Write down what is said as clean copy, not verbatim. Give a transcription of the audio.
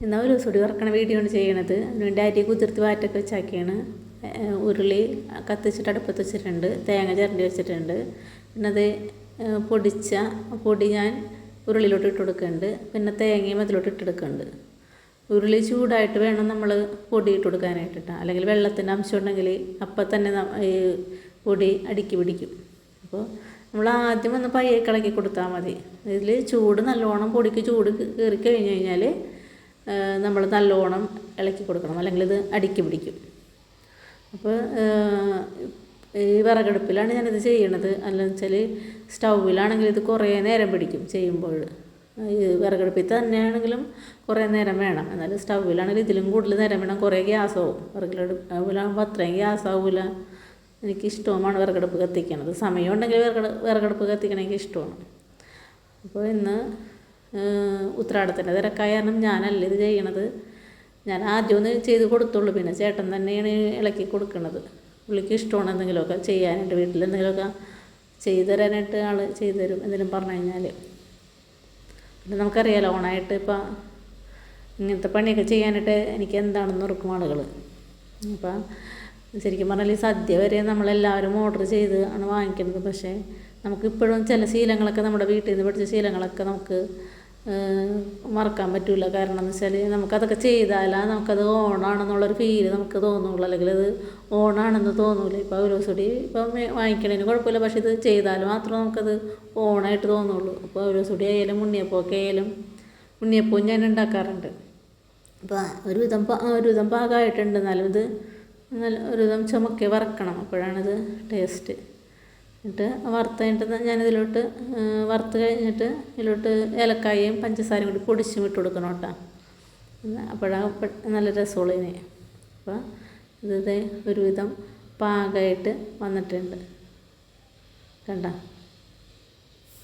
ഇന്ന് ഒരു ദിവസം കൂടി വറക്കണ വീഡിയോ ആണ് ചെയ്യണത്. അതിനുവേണ്ടി അരി കുതിർത്തി വാറ്റൊക്കെ വെച്ചാക്കിയാണ്. ഉരുളി കത്തിച്ചിട്ട് അടുപ്പത്ത് വെച്ചിട്ടുണ്ട്, തേങ്ങ ചിരണ്ടി വെച്ചിട്ടുണ്ട്. പിന്നെ അത് പൊടിച്ച പൊടി ഞാൻ ഉരുളിയിലോട്ട് ഇട്ട് കൊടുക്കുന്നുണ്ട്. പിന്നെ തേങ്ങയും അതിലോട്ട് ഇട്ടെടുക്കുന്നുണ്ട്. ഉരുളി ചൂടായിട്ട് വേണം നമ്മൾ പൊടി ഇട്ട് കൊടുക്കാനായിട്ടിട്ടാണ്, അല്ലെങ്കിൽ വെള്ളത്തിൻ്റെ അംശം ഉണ്ടെങ്കിൽ അപ്പം തന്നെ ഈ പൊടി അടുക്കി പിടിക്കും. അപ്പോൾ നമ്മൾ ആദ്യം ഒന്ന് പയ്യെ ഇളക്കി കൊടുത്താൽ മതി. ഇതിൽ ചൂട് നല്ലോണം, പൊടിക്ക് ചൂട് കയറി കഴിഞ്ഞ് കഴിഞ്ഞാൽ നമ്മൾ നല്ലോണം ഇളക്കി കൊടുക്കണം, അല്ലെങ്കിൽ ഇത് അടുക്കി പിടിക്കും. അപ്പോൾ ഈ വിറകടുപ്പിലാണ് ഞാനിത് ചെയ്യണത്. അല്ലെന്ന് വെച്ചാൽ സ്റ്റൗവിലാണെങ്കിൽ ഇത് കുറേ നേരം പിടിക്കും ചെയ്യുമ്പോൾ. ഈ വിറകടുപ്പിൽ തന്നെയാണെങ്കിലും കുറേ നേരം വേണം. എന്നാലും സ്റ്റൗവിലാണെങ്കിൽ ഇതിലും കൂടുതൽ നേരം വേണം, കുറേ ഗ്യാസാവും. വിറകടുപ്പിലാകുമ്പോൾ അത്രയും ഗ്യാസാവില്ല. എനിക്കിഷ്ടവുമാണ് വിറകടുപ്പ് കത്തിക്കണത്. സമയം ഉണ്ടെങ്കിൽ വിറകടുപ്പ് കത്തിക്കണ എനിക്ക് ഇഷ്ടമാണ്. അപ്പോൾ ഇന്ന് ഉത്രാടത്തിൻ്റെ തിരക്കായ കാരണം ഞാനല്ല ഇത് ചെയ്യണത്. ഞാൻ ആദ്യം ഒന്ന് ചെയ്ത് കൊടുത്തുള്ളൂ, പിന്നെ ചേട്ടൻ തന്നെയാണ് ഇളക്കി കൊടുക്കുന്നത്. പുള്ളിക്ക് ഇഷ്ടമാണ് എന്തെങ്കിലുമൊക്കെ ചെയ്യാനായിട്ട്, വീട്ടിൽ എന്തെങ്കിലുമൊക്കെ ചെയ്തു തരാനായിട്ട് ആൾ ചെയ്തു തരും എന്തെങ്കിലും പറഞ്ഞു കഴിഞ്ഞാൽ. പിന്നെ നമുക്കറിയാലോ, ഓണായിട്ട് ഇപ്പം ഇങ്ങനത്തെ പണിയൊക്കെ ചെയ്യാനായിട്ട് എനിക്ക് എന്താണെന്ന് ഓർക്കും ആളുകൾ. അപ്പം ശരിക്കും പറഞ്ഞാൽ ഈ സദ്യ വരെ നമ്മളെല്ലാവരും ഓർഡർ ചെയ്ത് ആണ് വാങ്ങിക്കുന്നത്. പക്ഷേ നമുക്കിപ്പോഴും ചില ശീലങ്ങളൊക്കെ, നമ്മുടെ വീട്ടിൽ നിന്ന് പഠിച്ച ശീലങ്ങളൊക്കെ നമുക്ക് മറക്കാൻ പറ്റില്ല. കാരണം എന്ന് വെച്ചാൽ നമുക്കതൊക്കെ ചെയ്താലാണ് നമുക്കത് ഓണാണെന്നുള്ളൊരു ഫീല് നമുക്ക് തോന്നുള്ളൂ, അല്ലെങ്കിൽ അത് ഓണാണെന്ന് തോന്നൂല. ഇപ്പോൾ ഒരു ദിവസം ഇപ്പം വാങ്ങിക്കണതിന് കുഴപ്പമില്ല, പക്ഷേ ഇത് ചെയ്താൽ മാത്രമേ നമുക്കത് ഓണായിട്ട് തോന്നുള്ളൂ. അപ്പോൾ ഒരു ദിവസം ആയാലും ഉണ്ണിയപ്പമൊക്കെ ആയാലും, ഉണ്ണിയപ്പവും ഞാൻ ഉണ്ടാക്കാറുണ്ട്. അപ്പോൾ ഒരുവിധം പാകമായിട്ടുണ്ട്. എന്നാലും ഇത് ഒരുവിധം ചുമക്കെ വറക്കണം, അപ്പോഴാണിത് ടേസ്റ്റ്. എന്നിട്ട് വറുത്ത് കഴിഞ്ഞിട്ട് ഞാനിതിലോട്ട് വറുത്ത് കഴിഞ്ഞിട്ട് ഇതിലോട്ട് ഏലക്കായയും പഞ്ചസാരയും കൂടി പൊടിച്ചും ഇട്ട് കൊടുക്കണം കേട്ടോ. അപ്പോഴാണ് നല്ല രസമുള്ള ഇനി. അപ്പോൾ ഇത് ഒരുവിധം പാകമായിട്ട് വന്നിട്ടുണ്ട് കണ്ട.